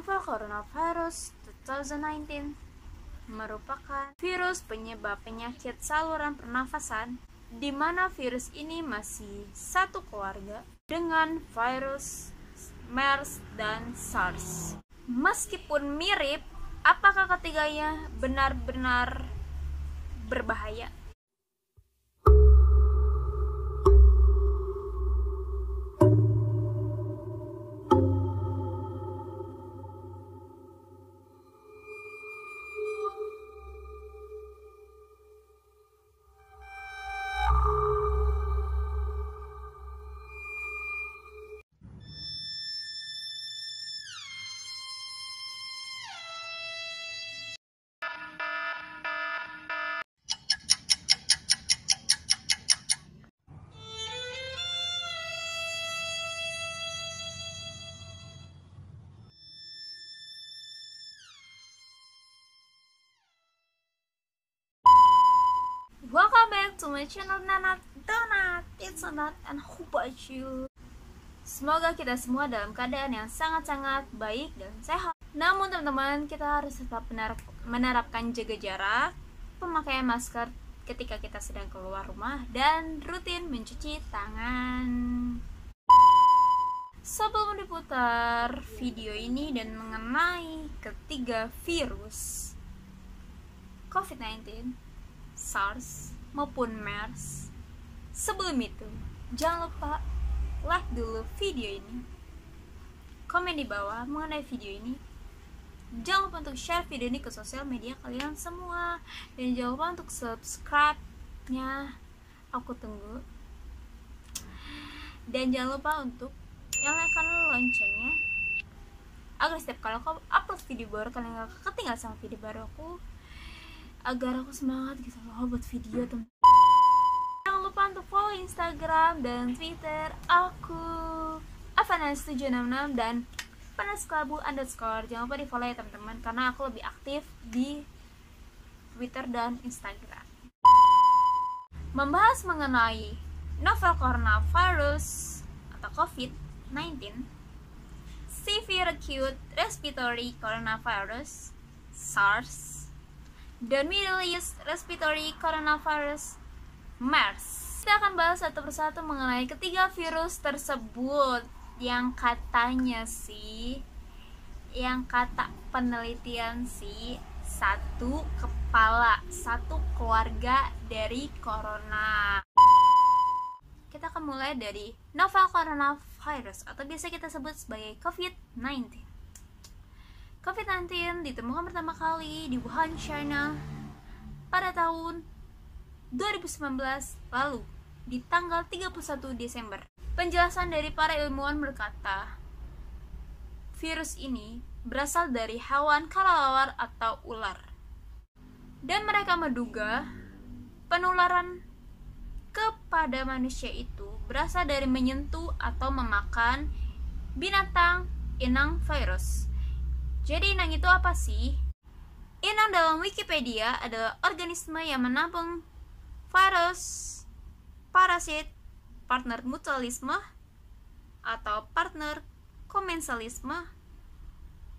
Novel coronavirus 2019 merupakan virus penyebab penyakit saluran pernafasan, di mana virus ini masih satu keluarga dengan virus MERS dan SARS. Meskipun mirip, apakah ketiganya benar-benar berbahaya? Welcome back to my channel Nana Donat. It's Nat and how about you? Semoga kita semua dalam keadaan yang sangat-sangat baik dan sehat. Namun teman-teman, kita harus tetap menerapkan jaga jarak, pemakaian masker ketika kita sedang keluar rumah, dan rutin mencuci tangan. Sebelum diputar video ini dan mengenai ketiga virus COVID-19, SARS maupun MERS, sebelum itu jangan lupa like dulu video ini, komen di bawah mengenai video ini, jangan lupa untuk share video ini ke sosial media kalian semua, dan jangan lupa untuk subscribe-nya, aku tunggu. Dan jangan lupa untuk nyalakan loncengnya agar setiap kali aku upload video baru kalian gak ketinggalan sama video baru aku, agar aku semangat gitu loh buat video teman. Jangan lupa untuk follow Instagram dan Twitter aku Avanas766 dan panasklabu_. Jangan lupa di follow ya teman-teman, karena aku lebih aktif di Twitter dan Instagram. Membahas mengenai novel coronavirus atau COVID-19, Severe Acute Respiratory Coronavirus SARS, dan Middle East Respiratory Coronavirus MERS. Kita akan bahas satu persatu mengenai ketiga virus tersebut yang katanya sih, yang kata penelitian sih, satu kepala, satu keluarga dari corona. Kita akan mulai dari novel coronavirus atau biasa kita sebut sebagai COVID-19. COVID-19 ditemukan pertama kali di Wuhan, China pada tahun 2019 lalu di tanggal 31 Desember. Penjelasan dari para ilmuwan berkata, virus ini berasal dari hewan kelelawar atau ular. Dan mereka menduga penularan kepada manusia itu berasal dari menyentuh atau memakan binatang inang virus. Jadi inang itu apa sih? Inang dalam Wikipedia adalah organisme yang menampung virus, parasit, partner mutualisme, atau partner komensalisme,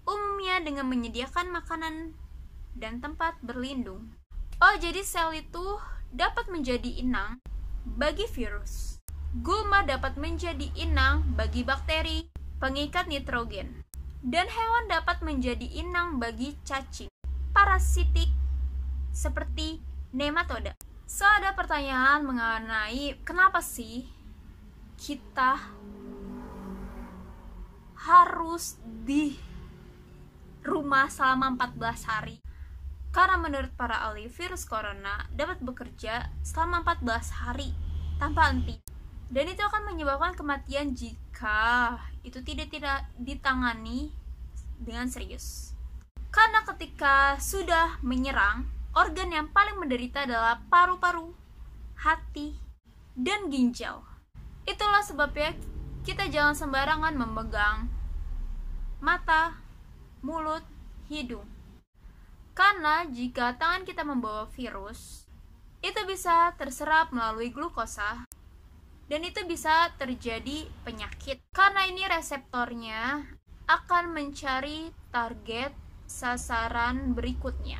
umumnya dengan menyediakan makanan dan tempat berlindung. Oh, jadi sel itu dapat menjadi inang bagi virus. Gulma dapat menjadi inang bagi bakteri pengikat nitrogen. Dan hewan dapat menjadi inang bagi cacing parasitik seperti nematoda. So, ada pertanyaan mengenai kenapa sih kita harus di rumah selama 14 hari? Karena menurut para ahli, virus corona dapat bekerja selama 14 hari tanpa henti. Dan itu akan menyebabkan kematian jika itu tidak ditangani dengan serius. Karena ketika sudah menyerang, organ yang paling menderita adalah paru-paru, hati, dan ginjal. Itulah sebabnya kita jangan sembarangan memegang mata, mulut, hidung. Karena jika tangan kita membawa virus, itu bisa terserap melalui glukosa, dan itu bisa terjadi penyakit. Karena ini reseptornya akan mencari target sasaran berikutnya.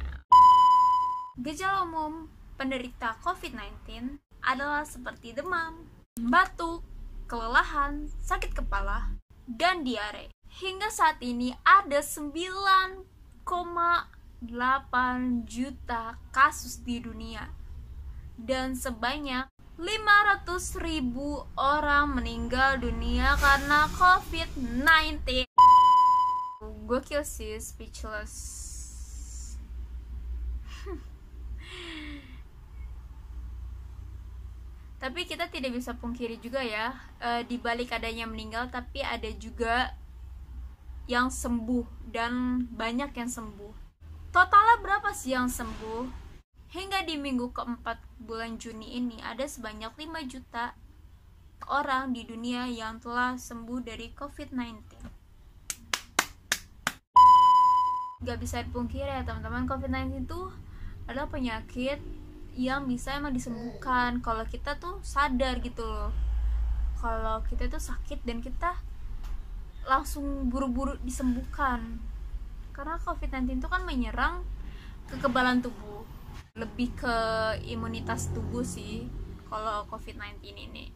Gejala umum penderita COVID-19 adalah seperti demam, batuk, kelelahan, sakit kepala, dan diare. Hingga saat ini ada 9,8 juta kasus di dunia dan sebanyak 500.000 orang meninggal dunia karena COVID-19. Gokil sih, speechless. Tapi kita tidak bisa pungkiri juga ya, di balik adanya meninggal tapi ada juga yang sembuh dan banyak yang sembuh. Totalnya berapa sih yang sembuh? Hingga di minggu keempat bulan Juni ini ada sebanyak 5 juta orang di dunia yang telah sembuh dari COVID-19. Gak bisa dipungkiri ya teman-teman, COVID-19 itu adalah penyakit yang bisa emang disembuhkan kalau kita tuh sadar gitu loh. Kalau kita tuh sakit dan kita langsung buru-buru disembuhkan. Karena COVID-19 itu kan menyerang kekebalan tubuh, lebih ke imunitas tubuh sih kalau COVID-19 ini.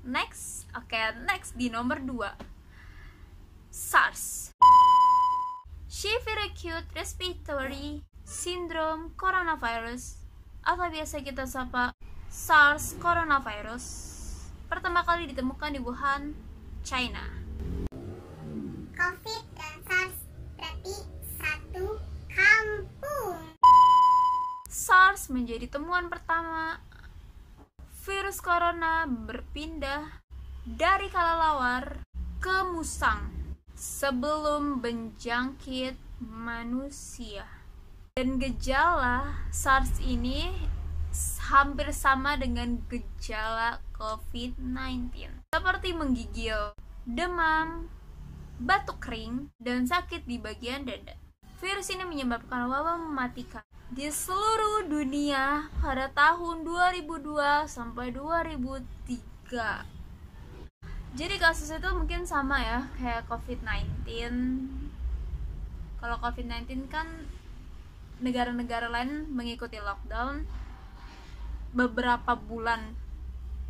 Next di nomor 2, SARS, Severe Acute Respiratory Syndrome Coronavirus, atau biasa kita sapa SARS coronavirus, pertama kali ditemukan di Wuhan, China. COVID dan SARS berarti satu kampung. SARS menjadi temuan pertama virus corona berpindah dari kelelawar ke musang sebelum menjangkit manusia. Dan gejala SARS ini hampir sama dengan gejala COVID-19, seperti menggigil, demam, batuk kering, dan sakit di bagian dada. Virus ini menyebabkan wabah mematikan di seluruh dunia pada tahun 2002 sampai 2003. Jadi kasus itu mungkin sama ya kayak COVID-19. Kalau COVID-19 kan negara-negara lain mengikuti lockdown beberapa bulan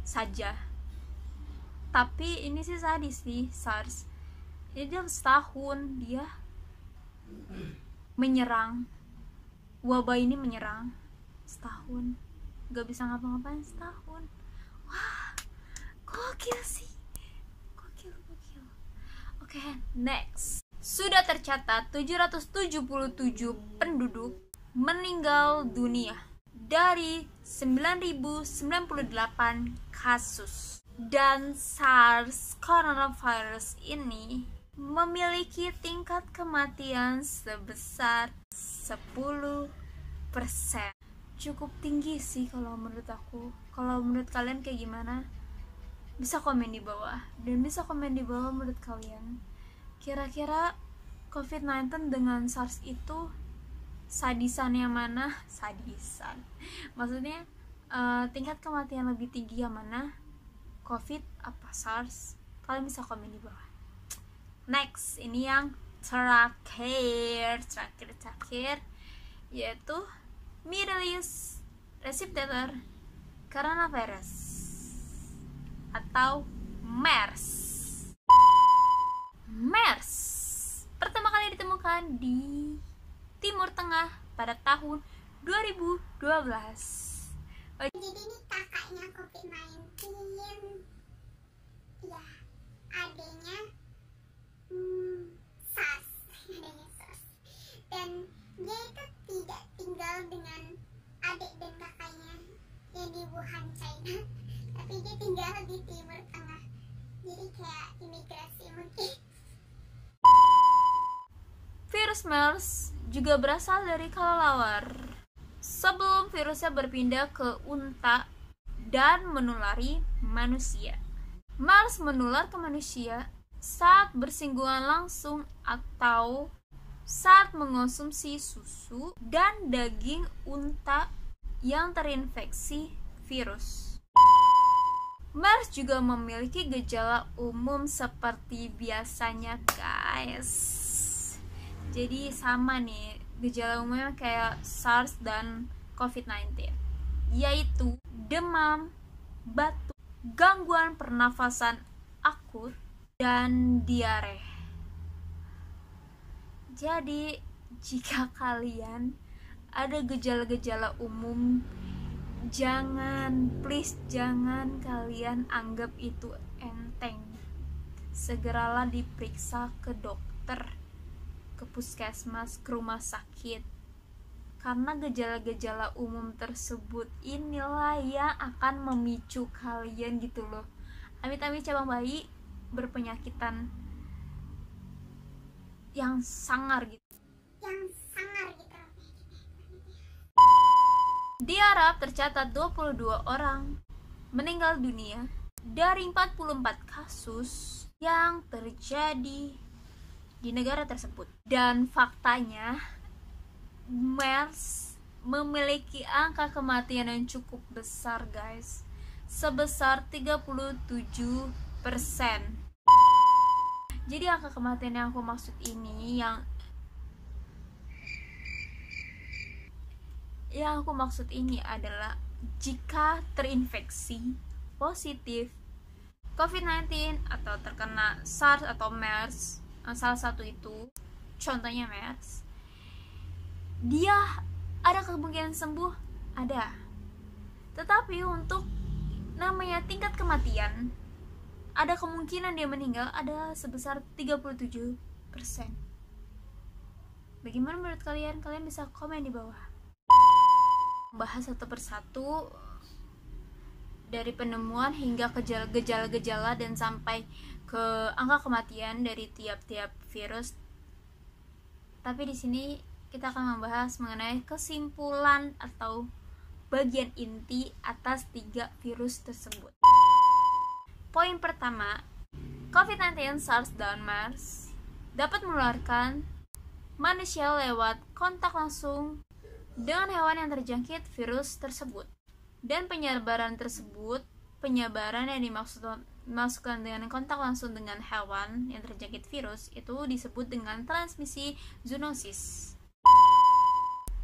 saja. Tapi ini sih sadis sih, SARS. Jadi dalam setahun dia menyerang, wabah ini menyerang setahun, gak bisa ngapa-ngapain setahun. Wah, gokil sih, gokil. Oke, next. Sudah tercatat 777 penduduk meninggal dunia dari 9.098 kasus. Dan SARS coronavirus ini memiliki tingkat kematian sebesar 10%. Cukup tinggi sih kalau menurut aku. Kalau menurut kalian kayak gimana? Bisa komen di bawah. Dan bisa komen di bawah menurut kalian, kira-kira COVID-19 dengan SARS itu sadisan yang mana? Sadisan. Maksudnya tingkat kematian lebih tinggi yang mana? COVID apa SARS? Kalian bisa komen di bawah. Next, ini yang terakhir yaitu Middle East Respiratory Coronavirus atau MERS. MERS pertama kali ditemukan di Timur Tengah pada tahun 2012. Jadi ini kakaknya COVID-19, ya adanya SARS, dan dia itu tidak tinggal dengan adik dan kakaknya yang di Wuhan, China, tapi dia tinggal di Timur Tengah. Jadi kayak imigrasi mungkin. Virus MERS juga berasal dari kelelawar sebelum virusnya berpindah ke unta dan menulari manusia. MERS menular ke manusia saat bersinggungan langsung atau saat mengonsumsi susu dan daging unta yang terinfeksi virus. MERS juga memiliki gejala umum seperti biasanya, guys. Jadi sama nih, gejala umumnya kayak SARS dan COVID-19, yaitu demam, batuk, gangguan pernafasan akut, dan diare. Jadi, jika kalian ada gejala-gejala umum, please jangan kalian anggap itu enteng. Segeralah diperiksa ke dokter, ke puskesmas, ke rumah sakit. Karena gejala-gejala umum tersebut inilah yang akan memicu kalian gitu loh. Amit-amit cabang bayi berpenyakitan yang sangar gitu. Di Arab tercatat 22 orang meninggal dunia dari 44 kasus yang terjadi di negara tersebut. Dan faktanya, MERS memiliki angka kematian yang cukup besar, guys, sebesar 37%. Jadi angka kematian yang aku maksud ini, yang aku maksud ini adalah jika terinfeksi positif COVID-19 atau terkena SARS atau MERS, salah satu itu, contohnya MERS, dia ada kemungkinan sembuh, ada. Tetapi untuk namanya tingkat kematian, ada kemungkinan dia meninggal ada sebesar 37%. Bagaimana menurut kalian? Kalian bisa komen di bawah. Bahas satu persatu dari penemuan hingga ke gejala-gejala dan sampai ke angka kematian dari tiap-tiap virus. Tapi di sini kita akan membahas mengenai kesimpulan atau bagian inti atas 3 virus tersebut. Poin pertama, COVID-19, SARS, dan MERS dapat menularkan manusia lewat kontak langsung dengan hewan yang terjangkit virus tersebut. Dan penyebaran yang dimaksudkan dengan kontak langsung dengan hewan yang terjangkit virus itu disebut dengan transmisi zoonosis.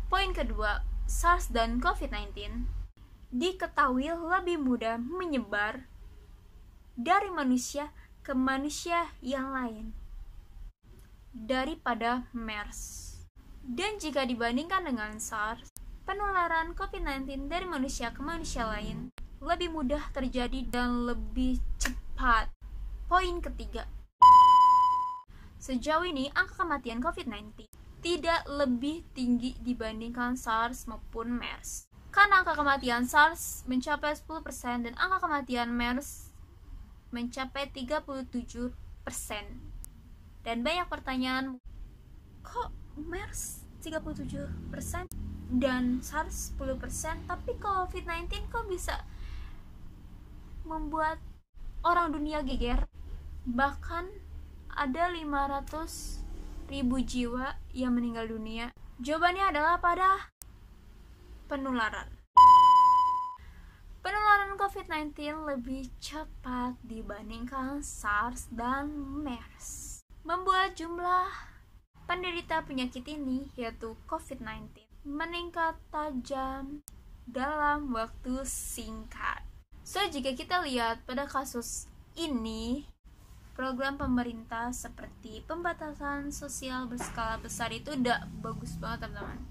Poin kedua, SARS dan COVID-19 diketahui lebih mudah menyebar dari manusia ke manusia yang lain daripada MERS. Dan jika dibandingkan dengan SARS, penularan COVID-19 dari manusia ke manusia lain lebih mudah terjadi dan lebih cepat. Poin ketiga, sejauh ini angka kematian COVID-19 tidak lebih tinggi dibandingkan SARS maupun MERS. Karena angka kematian SARS mencapai 10% dan angka kematian MERS mencapai 37%. Dan banyak pertanyaan, kok MERS 37% dan SARS 10%, tapi COVID-19 kok bisa membuat orang dunia geger? Bahkan ada 500.000 jiwa yang meninggal dunia. Jawabannya adalah pada penularan. Penularan COVID-19 lebih cepat dibandingkan SARS dan MERS, membuat jumlah penderita penyakit ini, yaitu COVID-19, meningkat tajam dalam waktu singkat. So, jika kita lihat pada kasus ini, program pemerintah seperti pembatasan sosial berskala besar itu udah bagus banget, teman-teman.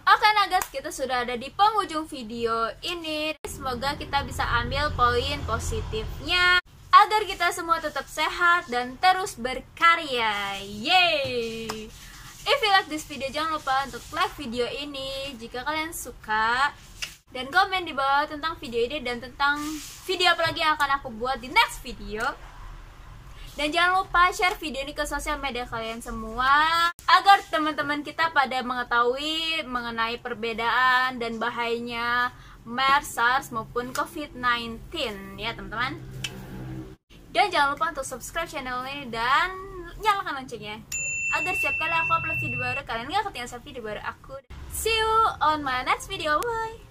Oke, Nagas, kita sudah ada di penghujung video ini. Semoga kita bisa ambil poin positifnya agar kita semua tetap sehat dan terus berkarya. Yeay! If you like this video, jangan lupa untuk like video ini jika kalian suka, dan komen di bawah tentang video ini dan tentang video apa lagi yang akan aku buat di next video. Dan jangan lupa share video ini ke sosial media kalian semua agar teman-teman kita pada mengetahui mengenai perbedaan dan bahayanya MERS, SARS maupun COVID-19 ya, teman-teman. Dan jangan lupa untuk subscribe channel ini dan nyalakan loncengnya agar setiap kali aku upload video baru kalian gak ketinggalan video baru aku. See you on my next video. Bye.